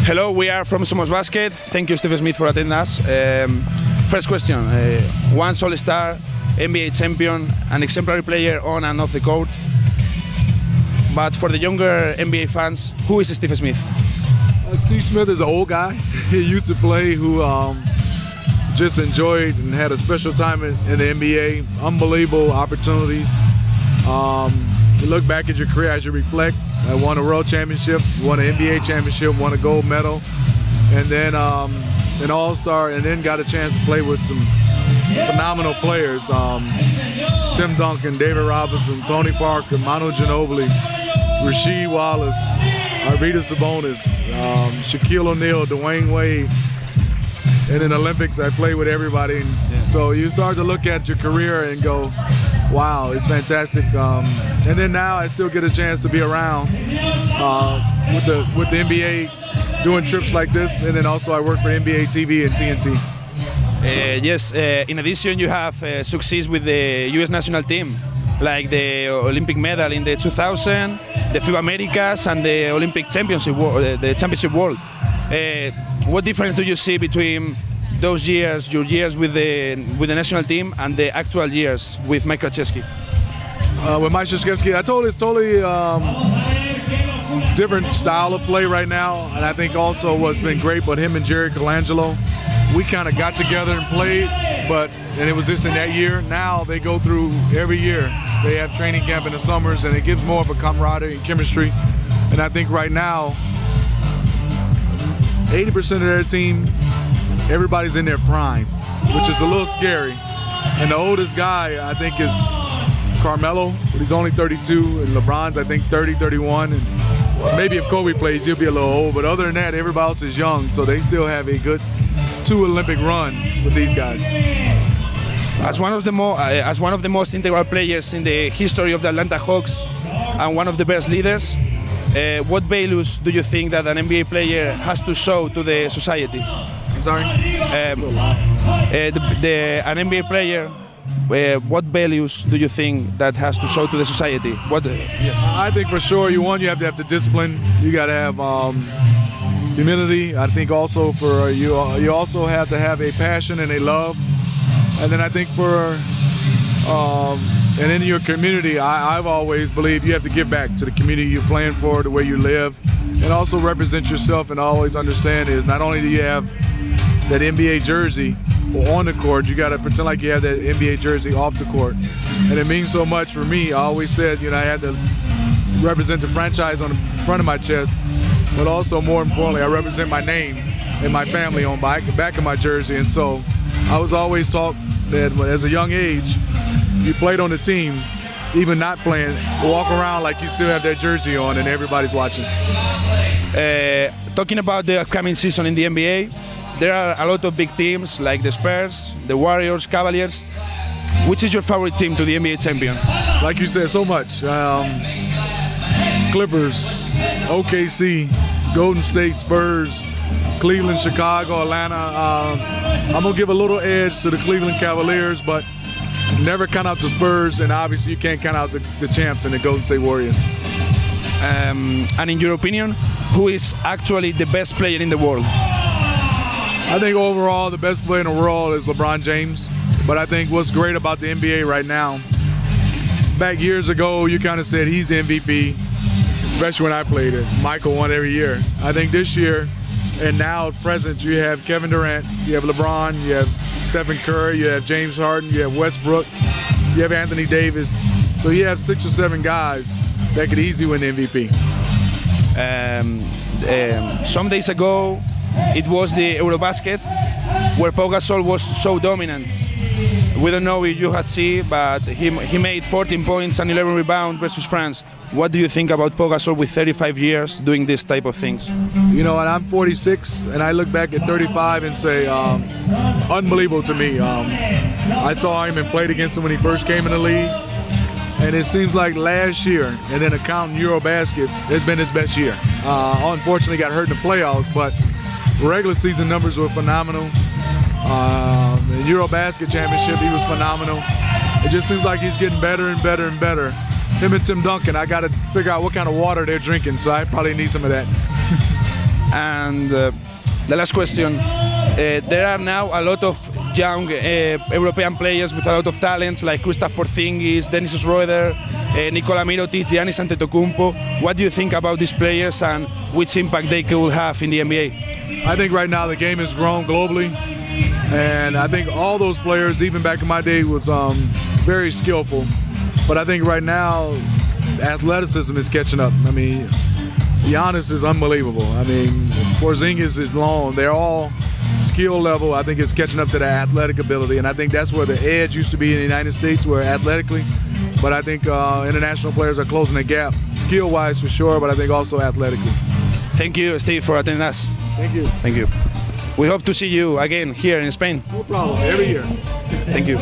Hello, we are from SomosBasket. Thank you, Steve Smith, for attending us. First question, once All-Star, NBA champion, an exemplary player on and off the court. But for the younger NBA fans, who is Steve Smith? Steve Smith is an old guy. He used to play who just enjoyed and had a special time in the NBA. Unbelievable opportunities. You look back at your career as you reflect. I won a world championship, won an NBA championship, won a gold medal, and then an All-Star, and then got a chance to play with some phenomenal players. Tim Duncan, David Robinson, Tony Parker, Manu Ginobili, Rasheed Wallace, Arvydas Sabonis, Shaquille O'Neal, Dwayne Wade. And in the Olympics, I played with everybody. And so you start to look at your career and go, wow, it's fantastic. And then now I still get a chance to be around with the NBA, doing trips like this. And then also I work for NBA TV and TNT. Yes, in addition, you have success with the US national team, like the Olympic medal in the 2000, the FIBA Americas, and the Olympic Championship, the Championship World. What difference do you see between those years, your years with the national team, and the actual years with Mike Krzyzewski? With Mike Krzyzewski, it's totally different style of play right now, and I think also what's been great, but him and Jerry Colangelo, we kind of got together and played, and it was just in that year. Now they go through every year. They have training camp in the summers, and it gives more of a camaraderie and chemistry. And I think right now, 80% of their team, everybody's in their prime, which is a little scary. And the oldest guy, I think, is Carmelo, but he's only 32, and LeBron's, I think, 30, 31. And maybe if Kobe plays, he'll be a little old, but other than that, everybody else is young, so they still have a good 2 Olympic run with these guys. As one of the most integral players in the history of the Atlanta Hawks and one of the best leaders, what values do you think that an NBA player has to show to the society? I'm sorry? An NBA player, what values do you think that has to show to the society? Yes. I think for sure, you have to have the discipline. You got to have humility. I think also for you also have to have a passion and a love. And then I think for and in your community, I've always believed you have to give back to the community you're playing for, the way you live, and also represent yourself. And always understand is not only do you have that NBA jersey on the court, you got to pretend like you have that NBA jersey off the court. And it means so much for me. I always said, I had to represent the franchise on the front of my chest, but also more importantly, I represent my name and my family on the back of my jersey. And so I was always taught that as a young age, you played on the team, even not playing, walk around like you still have that jersey on and everybody's watching. Talking about the upcoming season in the NBA, there are a lot of big teams like the Spurs, the Warriors, Cavaliers. Which is your favorite team to the NBA champion? Like you said, so much. Clippers, OKC, Golden State, Spurs, Cleveland, Chicago, Atlanta. I'm going to give a little edge to the Cleveland Cavaliers, but never count out the Spurs, and obviously you can't count out the champs and the Golden State Warriors. And in your opinion, who is actually the best player in the world? I think overall the best player in the world is LeBron James, but I think what's great about the NBA right now, back years ago you kind of said he's the MVP, especially when I played it. Michael won every year. I think this year, and now at present, you have Kevin Durant, you have LeBron, you have Stephen Curry, you have James Harden, you have Westbrook, you have Anthony Davis. So you have 6 or 7 guys that could easily win the MVP. Some days ago, it was the Eurobasket, where Pau Gasol was so dominant. We don't know if you had seen, but he made 14 points and 11 rebounds versus France. What do you think about Pau Gasol with 35 years doing this type of things? And I'm 46, and I look back at 35 and say, unbelievable to me. I saw him and played against him when he first came in the league, and it seems like last year, and then accounting Eurobasket, has been his best year. Unfortunately, got hurt in the playoffs, but regular season numbers were phenomenal. The Eurobasket championship, he was phenomenal. It just seems like he's getting better and better and better. Him and Tim Duncan, I got to figure out what kind of water they're drinking, so I probably need some of that. And the last question, there are now a lot of young European players with a lot of talents like Kristaps Porzingis, Dennis Schroeder, Nikola Mirotic, Giannis Antetokounmpo. What do you think about these players and which impact they could have in the NBA? I think right now the game has grown globally, and I think all those players, even back in my day, was very skillful. But I think right now, athleticism is catching up. I mean, Giannis is unbelievable. I mean, Porzingis is long. They're all skill level. I think it's catching up to the athletic ability, and I think that's where the edge used to be in the United States, where athletically. But I think international players are closing the gap, skill-wise for sure, but I think also athletically. Thank you, Steve, for attending us. Thank you. Thank you. We hope to see you again here in Spain. No problem. Every year. Thank you.